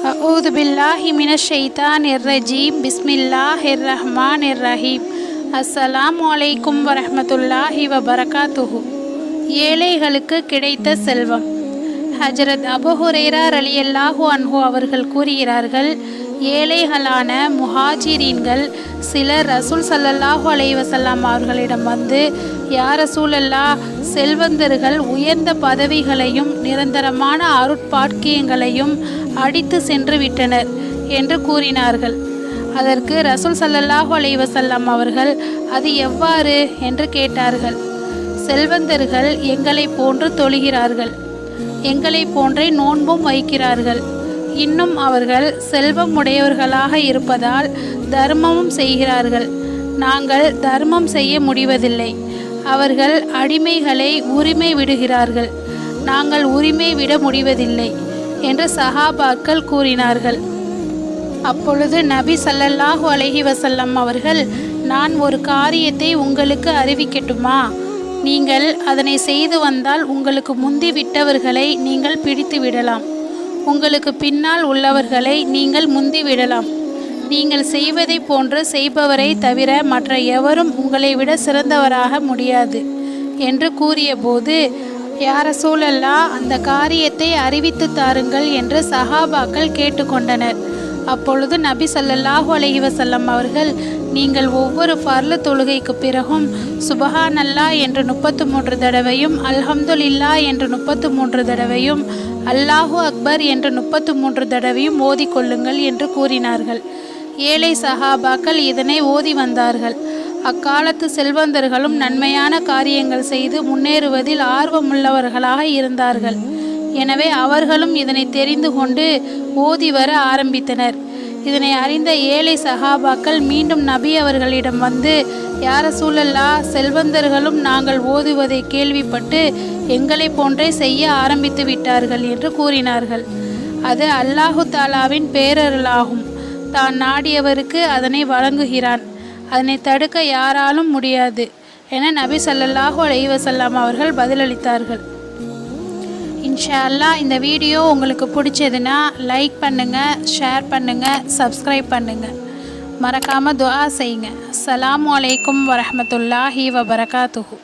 அஊது பில்லாஹி மினஷ் ஷைத்தானிர் ரஜீம். பிஸ்மில்லாஹிர் ரஹ்மானிர் ரஹீம். அஸ்ஸலாமு அலைக்கும் வரஹ்மத்துல்லாஹி வபரகாத்துஹு. ஏழைகளுக்கு கிடைத்த செல்வம். ஹஜ்ரத் அபூ ஹுரைரா ரலியல்லாஹு அன்ஹு அவர்கள் கூறுகிறார்கள், ஏழைகளான முஹாஜிரீன்கள் சிலர் ரசூல் ஸல்லல்லாஹு அலைஹி வஸல்லம் அவர்களிடம் வந்து, யா ரசூலல்லாஹ், செல்வந்தர்கள் உயர்ந்த பதவிகளையும் நிரந்தரமான அருட்பாக்கியங்களையும் அடித்து சென்று விட்டனர் என்று கூறினார்கள். அதற்கு ரசூல் ஸல்லல்லாஹு அலைஹி வஸல்லம் அவர்கள், அது எவ்வாறு என்று கேட்டார்கள். செல்வந்தர்கள் எங்களை போன்று தொழுகிறார்கள், எங்களை போன்றே நோன்பும் வைக்கிறார்கள், இன்னும் அவர்கள் செல்வம் உடையவர்களாக இருப்பதால் தர்மமும் செய்கிறார்கள். நாங்கள் தர்மம் செய்ய முடிவதில்லை. அவர்கள் அடிமைகளை உரிமை விடுகிறார்கள், நாங்கள் உரிமை விட முடிவதில்லை என்று சஹாபாக்கள் கூறினார்கள். அப்பொழுது நபி ஸல்லல்லாஹு அலைஹி வஸல்லம் அவர்கள், நான் ஒரு காரியத்தை உங்களுக்கு அறிவிக்கட்டுமா? நீங்கள் அதனை செய்து வந்தால் உங்களுக்கு முந்தி விட்டவர்களை நீங்கள் பிடித்து விடலாம், உங்களுக்கு பின்னால் உள்ளவர்களை நீங்கள் முந்தி விடலாம். நீங்கள் செய்வதை போன்று செய்பவரை தவிர மற்ற எவரும் உங்களை விட சிறந்தவராக முடியாது என்று கூறியபோது, யா ரசூலல்லாஹ், அந்த காரியத்தை அறிவித்து தாருங்கள் என்று சஹாபாக்கள் கேட்டுக்கொண்டனர். அப்பொழுது நபி ஸல்லல்லாஹு அலைஹி வஸல்லம் அவர்கள், நீங்கள் ஒவ்வொரு ஃபர்லு தொழுகைக்கு பிறகும் சுபஹானல்லாஹ் என்று 33 தடவையும், அல்ஹம்துலில்லாஹ் என்று 33 தடவையும், அல்லாஹு அக்பர் என்று 33 தடவையும் ஓதிக்கொள்ளுங்கள் என்று கூறினார்கள். ஏழை சஹாபாக்கள் இதனை ஓதி வந்தார்கள். அக்காலத்து செல்வந்தர்களும் நன்மையான காரியங்கள் செய்து முன்னேறுவதில் ஆர்வமுள்ளவர்களாக இருந்தார்கள். எனவே அவர்களும் இதனை தெரிந்து கொண்டு ஓதி வர ஆரம்பித்தனர். இதனை அறிந்த ஏழை சஹாபாக்கள் மீண்டும் நபி அவர்களிடம் வந்து, யா ரசூலல்லாஹ், செல்வந்தர்களும் நாங்கள் ஓதுவதை கேள்விப்பட்டு எங்களை போன்றே செய்ய ஆரம்பித்து விட்டார்கள் என்று கூறினார்கள். அது அல்லாஹு தாலாவின் பேரருளாகும். தான் நாடியவருக்கு அதனை வழங்குகிறான், அதனை தடுக்க யாராலும் முடியாது என நபி ஸல்லல்லாஹு அலைஹி வஸல்லம் அவர்கள் பதிலளித்தார்கள். இன்ஷா அல்லாஹ், இந்த வீடியோ உங்களுக்கு பிடிச்சதுன்னா லைக் பண்ணுங்கள், ஷேர் பண்ணுங்கள், சப்ஸ்கிரைப் பண்ணுங்கள், மறக்காமல் துஆ செய்யுங்க. அஸ்ஸலாமு அலைக்கும் வரஹ்மத்துல்லாஹி வபரகாத்துஹு.